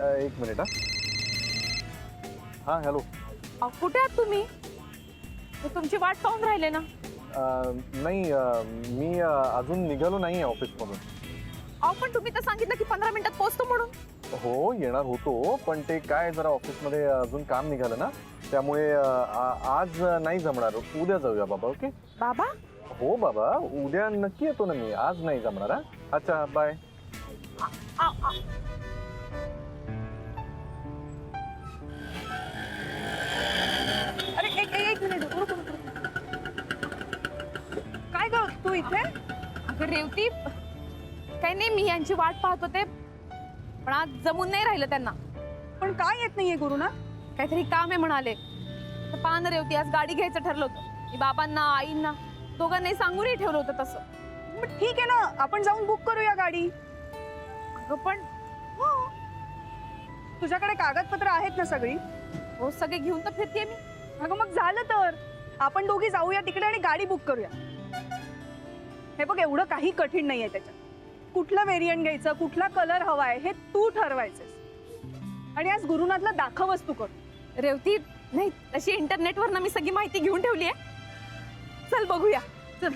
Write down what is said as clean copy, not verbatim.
एक मिनिट. हा हॅलो. कुठे आहात तुम्ही? मी तुमची वाट पाहून राहिले ना. नाही, मी अजून निघालो नाही आहे ऑफिसमधून. पण तुम्ही तर सांगितलं की 15 मिनिटात पोहोचतो म्हणून. हो येणार होतो, पण ते काय जरा ऑफिसमध्ये अजून काम निघालं ना, त्यामुळे आज नाही जमणार. उद्या जाऊया बाबा. ओके बाबा? हो बाबा, उद्या नक्की येतो ना मी. आज नाही जमणार. हा अच्छा बाय. अरे एक मिनिट रुक. काय ग तू इथे? अगं रेवती, काही नाही, मी यांची वाट पाहत होते, पण आज जमून नाही राहिलं त्यांना. पण काय येत नाहीये गुरुनाथ? काहीतरी काम आहे म्हणाले. तर पहा ना रेवती, आज गाडी घ्यायचं ठरलं होतं. मी बाबांना आईंना दोघांनाही सांगूनही ठेवलं होतं तसं. मग ठीक आहे ना, आपण जाऊन बुक करूया गाडी. अगं पण हो, तुझ्याकडे कागदपत्र आहेत ना सगळी? हो, सगळे घेऊन तर फिरते मी. अगं मग झालं तर आपण दोघी जाऊया तिकडे आणि गाडी बुक करूया. हे बघ, एवढं काही कठीण नाहीये त्याच्यात. कुठलं व्हेरियंट घ्यायचं, कुठला कलर हवाय हे तू ठरवायचंस. आणि आज गुरुनाथला दाखवच तू कर. रेवती, नाही, तशी इंटरनेटवर ना मी सगळी माहिती घेऊन ठेवली आहे. चल बघूया. चल.